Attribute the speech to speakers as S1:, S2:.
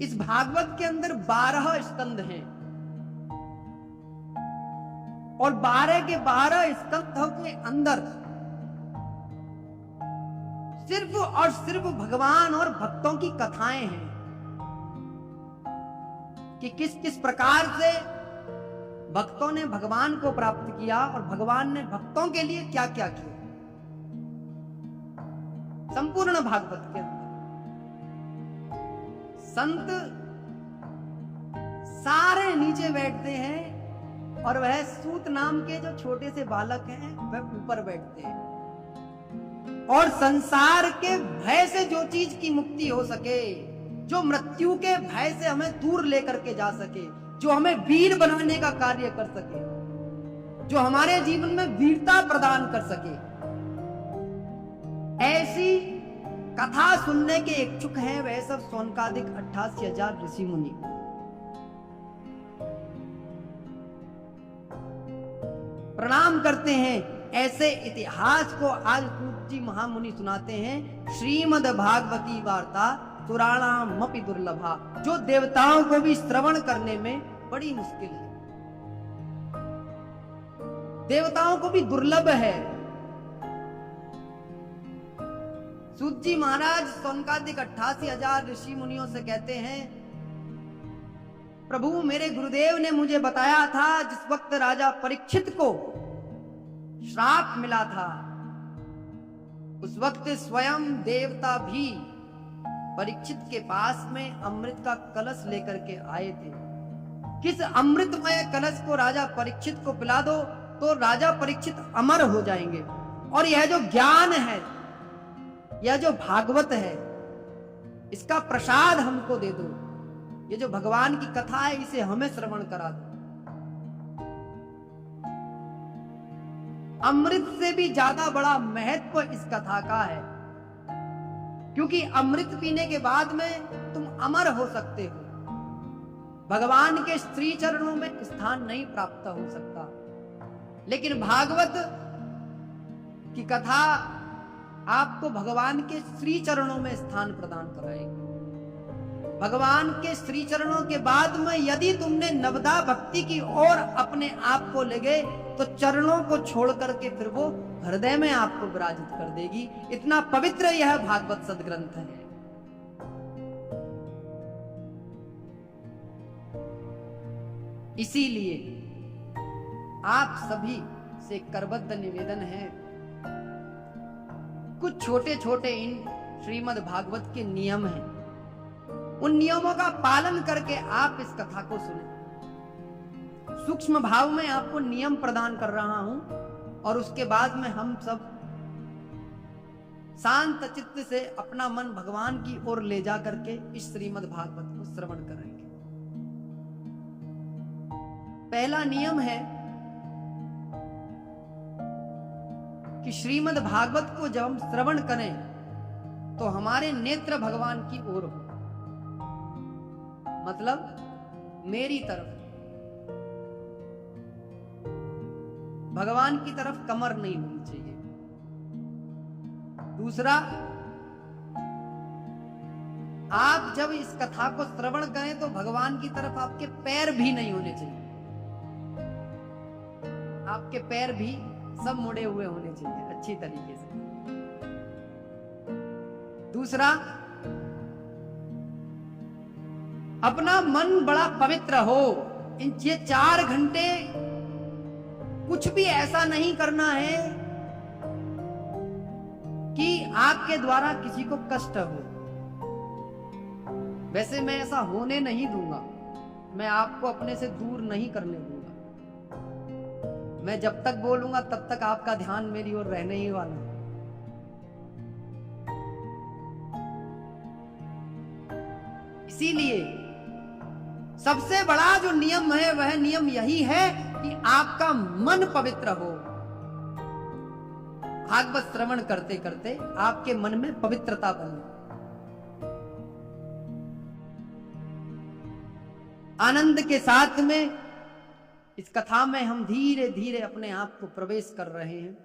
S1: इस भागवत के अंदर 12 स्कंद हैं और 12 के 12 स्कंदों के अंदर सिर्फ और सिर्फ भगवान और भक्तों की कथाएं हैं कि किस किस प्रकार से भक्तों ने भगवान को प्राप्त किया और भगवान ने भक्तों के लिए क्या क्या किया। संपूर्ण भागवत के अंदर संत सारे नीचे बैठते हैं और वह सूत नाम के जो छोटे से बालक हैं वह ऊपर बैठते हैं और संसार के भय से जो चीज की मुक्ति हो सके, जो मृत्यु के भय से हमें दूर लेकर के जा सके, जो हमें वीर बनाने का कार्य कर सके, जो हमारे जीवन में वीरता प्रदान कर सके, ऐसी कथा सुनने के इच्छुक हैं वह सब सौनकादिक 88,000 ऋषि मुनि। प्रणाम करते हैं। ऐसे इतिहास को आज सूत जी महामुनि सुनाते हैं। श्रीमद् भागवती वार्ता पुराणामपि दुर्लभा, जो देवताओं को भी श्रवण करने में बड़ी मुश्किल है, देवताओं को भी दुर्लभ है। सूत जी महाराज सौनकादिक 88,000 ऋषि मुनियों से कहते हैं, प्रभु मेरे गुरुदेव ने मुझे बताया था जिस वक्त राजा परीक्षित को श्राप मिला था उस वक्त स्वयं देवता भी परीक्षित के पास में अमृत का कलश लेकर के आए थे। किस अमृतमय कलश को राजा परीक्षित को पिला दो तो राजा परीक्षित अमर हो जाएंगे। और यह जो ज्ञान है, यह जो भागवत है, इसका प्रसाद हमको दे दो। ये जो भगवान की कथा है इसे हमें श्रवण करा दो। अमृत से भी ज्यादा बड़ा महत्व इस कथा का है, क्योंकि अमृत पीने के बाद में तुम अमर हो सकते हो। भगवान के श्री चरणों में स्थान नहीं प्राप्त हो सकता, लेकिन भागवत की कथा आपको भगवान के श्री चरणों में स्थान प्रदान कराएगी। भगवान के श्री चरणों के बाद में यदि तुमने नवदा भक्ति की ओर अपने आप को ले गए तो चरणों को छोड़ करके फिर वो हृदय में आपको विराजित कर देगी। इतना पवित्र यह भागवत सदग्रंथ है। इसीलिए आप सभी से करबद्ध निवेदन है, कुछ छोटे छोटे इन श्रीमद् भागवत के नियम हैं, उन नियमों का पालन करके आप इस कथा को सुने। सूक्ष्म भाव में आपको नियम प्रदान कर रहा हूं और उसके बाद में हम सब शांत चित्त से अपना मन भगवान की ओर ले जा करके इस श्रीमद् भागवत को श्रवण करेंगे। पहला नियम है कि श्रीमद् भागवत को जब हम श्रवण करें तो हमारे नेत्र भगवान की ओर हो, मतलब मेरी तरफ, भगवान की तरफ कमर नहीं होनी चाहिए। दूसरा, आप जब इस कथा को श्रवण करें तो भगवान की तरफ आपके पैर भी नहीं होने चाहिए, आपके पैर भी सब मुड़े हुए होने चाहिए अच्छी तरीके से। दूसरा, अपना मन बड़ा पवित्र हो। ये 4 घंटे कुछ भी ऐसा नहीं करना है कि आपके द्वारा किसी को कष्ट हो। वैसे मैं ऐसा होने नहीं दूंगा, मैं आपको अपने से दूर नहीं करने दूंगा। मैं जब तक बोलूंगा तब तक आपका ध्यान मेरी ओर रहने ही वाला है। इसीलिए सबसे बड़ा जो नियम है वह नियम यही है कि आपका मन पवित्र हो। भागवत श्रवण करते करते आपके मन में पवित्रता बने। आनंद के साथ में इस कथा में हम धीरे धीरे अपने आप को प्रवेश कर रहे हैं।